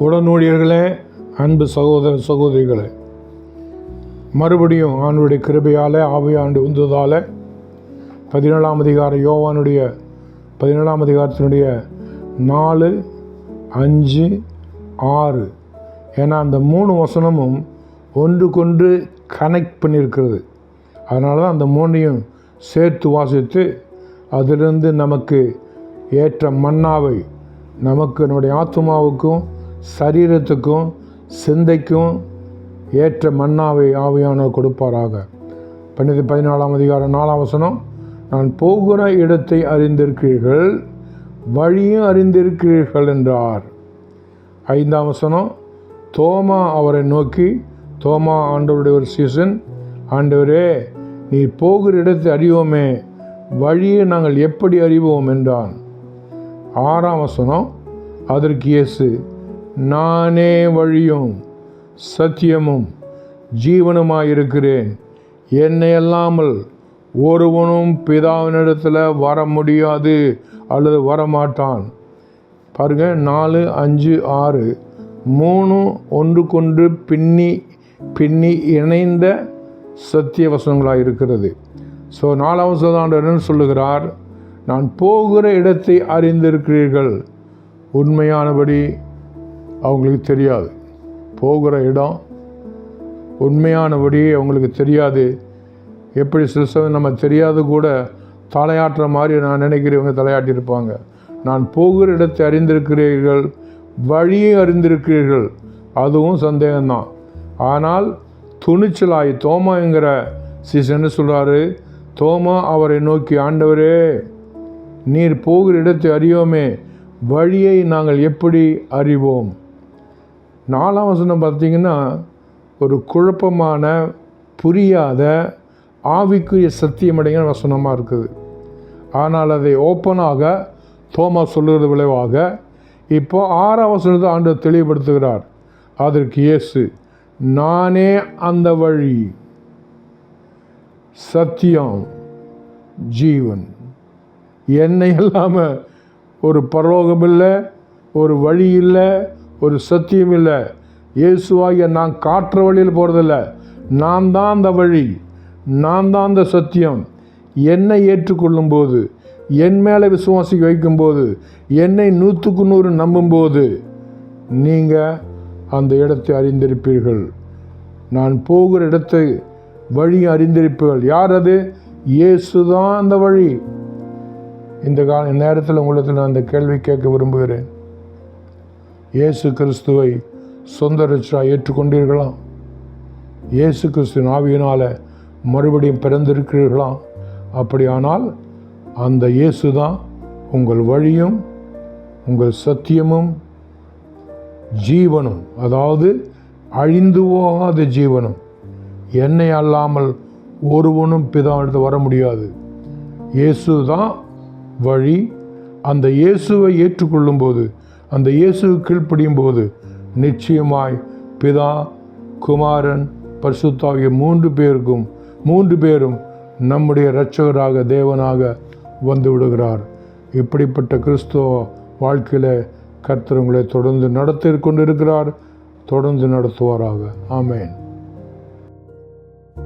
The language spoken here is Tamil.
உடனூழியர்களே, அன்பு சகோதர சகோதரிகளே, மறுபடியும் ஆண்டுடைய கிருபையால் ஆவியாண்டு உந்துவதால் 17ஆம் அதிகாரம் யோவானுடைய 17ஆம் அதிகாரத்தினுடைய 4, 5, 6 ஏன்னா அந்த 3 வசனமும் ஒன்றுக்கொன்று கனெக்ட் பண்ணியிருக்கிறது. அதனால தான் அந்த 3ஐயும் சேர்த்து வாசித்து அதிலிருந்து நமக்கு ஏற்ற மன்னாவை நமக்கு நம்முடைய ஆத்துமாவுக்கும் சரீரத்துக்கும் சிந்தைக்கும் ஏற்ற மன்னாவை ஆவியானவர் கொடுப்பாராக. 14ஆம் அதிகாரம் 4ஆம் வசனம், நான் போகிற இடத்தை அறிந்திருக்கிறீர்கள், வழியும் அறிந்திருக்கிறீர்கள் என்றார். 5ஆம் வசனம், தோமா அவரை நோக்கி, தோமா ஆண்டவருடைய ஒரு சீசன், ஆண்டவரே நீ போகிற இடத்தை அறிவோமே, வழியை நாங்கள் எப்படி அறிவோம் என்றான். 6ஆம் வசனம், அதற்கு இயேசு, நானே வழியும் சத்தியமும் ஜீவனுமாயிருக்கிறேன், என்னை அல்லாமல் ஒருவனும் பிதாவினிடத்தில் வர முடியாது அல்லது வரமாட்டான். பாருங்கள், 4, 5, 6 3 ஒன்றுக்கொன்று பின்னி இணைந்த சத்திய வசனங்களாக இருக்கிறது. ஸோ 4ஆம் வசனம் சொல்லுகிறார், நான் போகிற இடத்தை அறிந்திருக்கிறீர்கள். உண்மையானபடி அவங்களுக்கு தெரியாது. போகிற இடம் உண்மையானபடி அவங்களுக்கு தெரியாது. எப்படி சில சமயம் நம்ம தெரியாது கூட தலையாட்டுற மாதிரி நான் நினைக்கிறவங்க தலையாட்டியிருப்பாங்க. நான் போகிற இடத்தை அறிந்திருக்கிறீர்கள், வழியை அறிந்திருக்கிறீர்கள், அதுவும் சந்தேகம்தான். ஆனால் துணிச்சலாய் தோமாங்கிற சீசன்னு சொல்கிறாரு, தோமா அவரை நோக்கி, ஆண்டவரே நீர் போகிற இடத்தை அறியோமே, வழியை நாங்கள் எப்படி அறிவோம்? 4ஆம் வசனம் பார்த்திங்கன்னா ஒரு குழப்பமான புரியாத ஆவிக்குரிய சத்தியமடைகிற வசனமாக இருக்குது. ஆனால் அதை ஓப்பனாக தோமா சொல்லுறது விளைவாக இப்போ 6ஆம் வசனத்தை ஆண்டவர் தெளிவுபடுத்துகிறார். அதற்கு இயேசு, நானே அந்த வழி சத்தியம் ஜீவன், என்னை இல்லாமல் ஒரு பரலோகம் இல்லை, ஒரு வழி இல்லை, ஒரு சத்தியம் இல்லை. இயேசுவாகிய நான் காட்டுற வழியில் போகிறதில்ல, நான் தான் அந்த வழி, நான் தான் அந்த சத்தியம். என்னை ஏற்றுக்கொள்ளும்போது, என் மேலே விசுவாசிக்க வைக்கும்போது, என்னை 100க்கு 100 நம்பும்போது நீங்கள் அந்த இடத்தை அறிந்திருப்பீர்கள். நான் போகிற இடத்தை வழி அறிந்திருப்பீர்கள். யார் அது? இயேசு தான் அந்த வழி. இந்த நேரத்தில் உங்களுக்கு நான் அந்த கேள்வி கேட்க விரும்புகிறேன். இயேசு கிறிஸ்துவை சொந்த ரட்சகராக ஏற்றுக்கொண்டீர்களா? இயேசு கிறிஸ்துவின் ஆவியினால் மறுபடியும் பிறந்திருக்கிறீர்களா? அப்படியானால் அந்த இயேசு தான் உங்கள் வழியும் உங்கள் சத்தியமும் ஜீவனும், அதாவது அழிந்து போகாத ஜீவனும். என்னை அல்லாமல் ஒருவனும் பிதாவிடத்தில் வர முடியாது. இயேசு தான் வழி. அந்த இயேசுவை ஏற்றுக்கொள்ளும்போது, அந்த இயேசுவை கீழ்ப்படியும் போது நிச்சயமாய் பிதா, குமாரன், பரிசுத்த ஆகிய 3 பேரும் நம்முடைய இரட்சகராக தேவனாக வந்து விடுகிறார். இப்படிப்பட்ட கிறிஸ்துவ வாழ்க்கையில் கர்த்தர் உங்களை தொடர்ந்து நடத்தி கொண்டிருக்கிறார், தொடர்ந்து நடத்துவாராக. ஆமென்.